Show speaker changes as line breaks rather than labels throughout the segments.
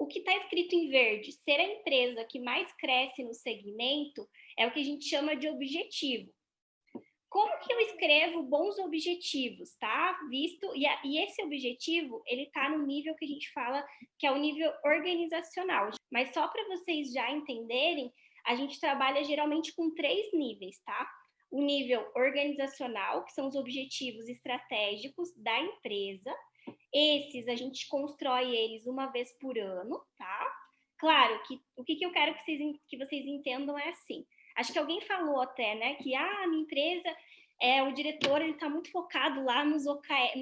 O que está escrito em verde, ser a empresa que mais cresce no segmento, é o que a gente chama de objetivo. Como que eu escrevo bons objetivos, tá? E esse objetivo, ele está no nível que a gente fala que é o nível organizacional. Mas só para vocês já entenderem, a gente trabalha geralmente com 3 níveis, tá? O nível organizacional, que são os objetivos estratégicos da empresa. Esses a gente constrói eles uma vez por ano, tá? Claro que o que eu quero que vocês entendam é assim. Acho que alguém falou até, né, que a minha empresa, o diretor, ele está muito focado lá nos OKR,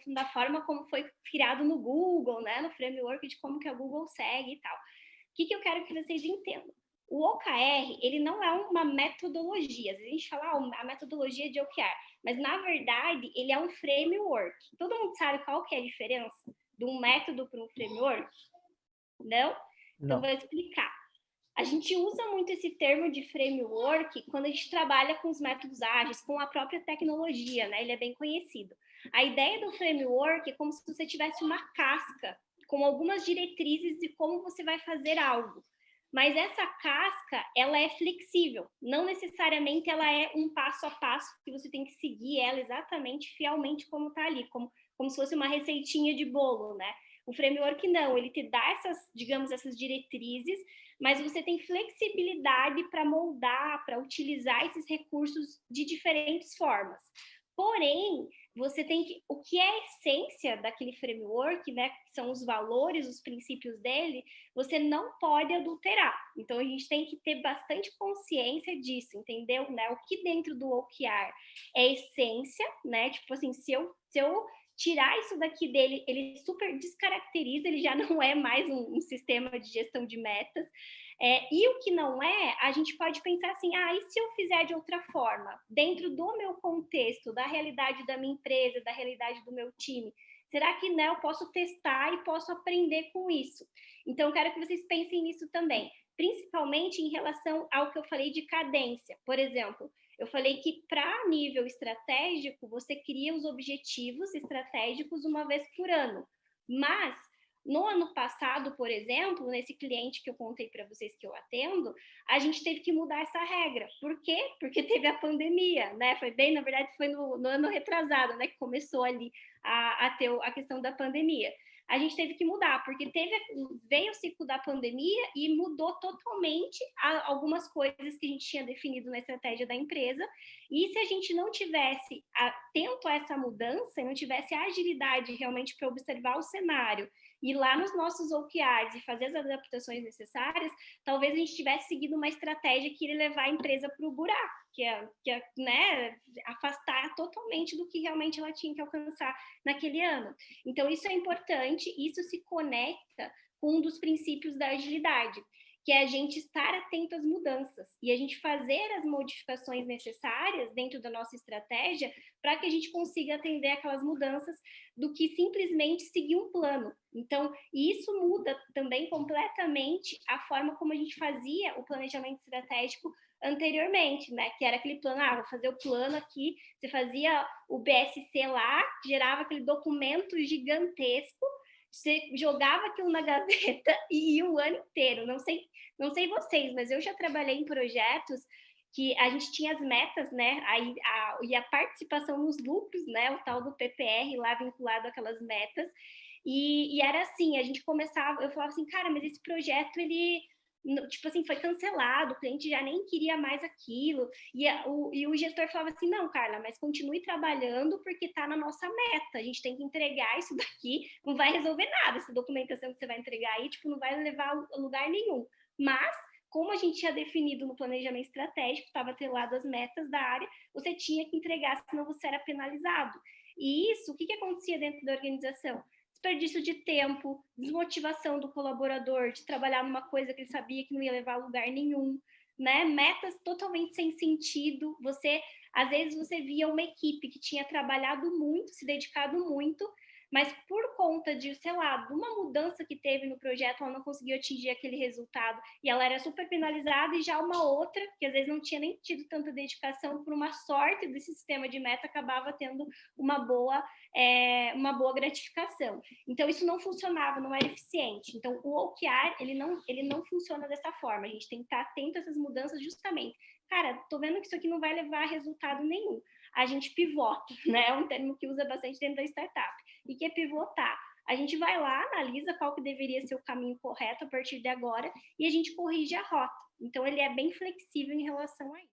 na forma como foi criado no Google, né, no framework de como que a Google segue e tal. O que eu quero que vocês entendam? O OKR, ele não é uma metodologia. Às vezes a gente fala a metodologia de OKR, mas na verdade ele é um framework. Todo mundo sabe qual que é a diferença de um método para um framework? Não? Então
Não.
vou explicar. A gente usa muito esse termo de framework quando a gente trabalha com os métodos ágeis, com a própria tecnologia, né? Ele é bem conhecido. A ideia do framework é como se você tivesse uma casca com algumas diretrizes de como você vai fazer algo. Mas essa casca, ela é flexível, não necessariamente ela é um passo a passo que você tem que seguir ela exatamente, fielmente como está ali, como se fosse uma receitinha de bolo, né? O framework não, ele te dá essas, digamos, essas diretrizes, mas você tem flexibilidade para moldar, para utilizar esses recursos de diferentes formas. Porém, você tem que. O que é a essência daquele framework, né? Que são os valores, os princípios dele, você não pode adulterar. Então, a gente tem que ter bastante consciência disso, entendeu? Né? O que dentro do OKR é essência, né? Tipo assim, se eu tirar isso daqui dele, ele super descaracteriza, ele já não é mais um sistema de gestão de metas. E o que não é, a gente pode pensar assim, e se eu fizer de outra forma, dentro do meu contexto, da realidade da minha empresa, da realidade do meu time, será que eu posso testar e posso aprender com isso? Então, eu quero que vocês pensem nisso também, principalmente em relação ao que eu falei de cadência. Por exemplo, eu falei que para nível estratégico, você cria os objetivos estratégicos uma vez por ano. Mas no ano passado, por exemplo, nesse cliente que eu contei para vocês que eu atendo, a gente teve que mudar essa regra. Por quê? Porque teve a pandemia, né? Na verdade, foi no ano retrasado, né? Que começou ali a ter a questão da pandemia. A gente teve que mudar, porque veio o ciclo da pandemia e mudou totalmente algumas coisas que a gente tinha definido na estratégia da empresa. E se a gente não tivesse atento a essa mudança, não tivesse agilidade realmente para observar o cenário, ir lá nos nossos OKRs e fazer as adaptações necessárias, talvez a gente tivesse seguido uma estratégia que iria levar a empresa para o buraco, que é né, afastar totalmente do que realmente ela tinha que alcançar naquele ano. Então, isso é importante, isso se conecta com um dos princípios da agilidade, que é a gente estar atento às mudanças e a gente fazer as modificações necessárias dentro da nossa estratégia para que a gente consiga atender aquelas mudanças do que simplesmente seguir um plano. Então, isso muda também completamente a forma como a gente fazia o planejamento estratégico anteriormente, né? Que era aquele plano, vou fazer o plano aqui, você fazia o BSC lá, gerava aquele documento gigantesco, você jogava aquilo na gaveta e ia o ano inteiro. Não sei vocês, mas eu já trabalhei em projetos que a gente tinha as metas, né? E a participação nos lucros, né? O tal do PPR lá vinculado àquelas metas. E era assim, a gente começava, eu falava assim, cara, mas esse projeto, ele, tipo assim, foi cancelado, o cliente já nem queria mais aquilo. E o gestor falava assim, não, Carla, mas continue trabalhando porque está na nossa meta, a gente tem que entregar isso daqui, não vai resolver nada, essa documentação que você vai entregar aí, tipo, não vai levar a lugar nenhum. Mas, como a gente tinha definido no planejamento estratégico, estava atrelado às metas da área, você tinha que entregar, senão você era penalizado. E isso, o que acontecia dentro da organização? Desperdício de tempo, desmotivação do colaborador de trabalhar numa coisa que ele sabia que não ia levar a lugar nenhum, né? Metas totalmente sem sentido. Às vezes você via uma equipe que tinha trabalhado muito, se dedicado muito, mas por conta de, sei lá, de uma mudança que teve no projeto, ela não conseguiu atingir aquele resultado e ela era super penalizada, e já uma outra, que às vezes não tinha nem tido tanta dedicação, por uma sorte desse sistema de meta, acabava tendo uma boa gratificação. Então, isso não funcionava, não era eficiente. Então, o OKR, ele não funciona dessa forma. A gente tem que estar atento a essas mudanças justamente. Cara, tô vendo que isso aqui não vai levar a resultado nenhum. A gente pivota, né? É um termo que usa bastante dentro da startup. E que é pivotar? A gente vai lá, analisa qual que deveria ser o caminho correto a partir de agora e a gente corrige a rota. Então, ele é bem flexível em relação a isso.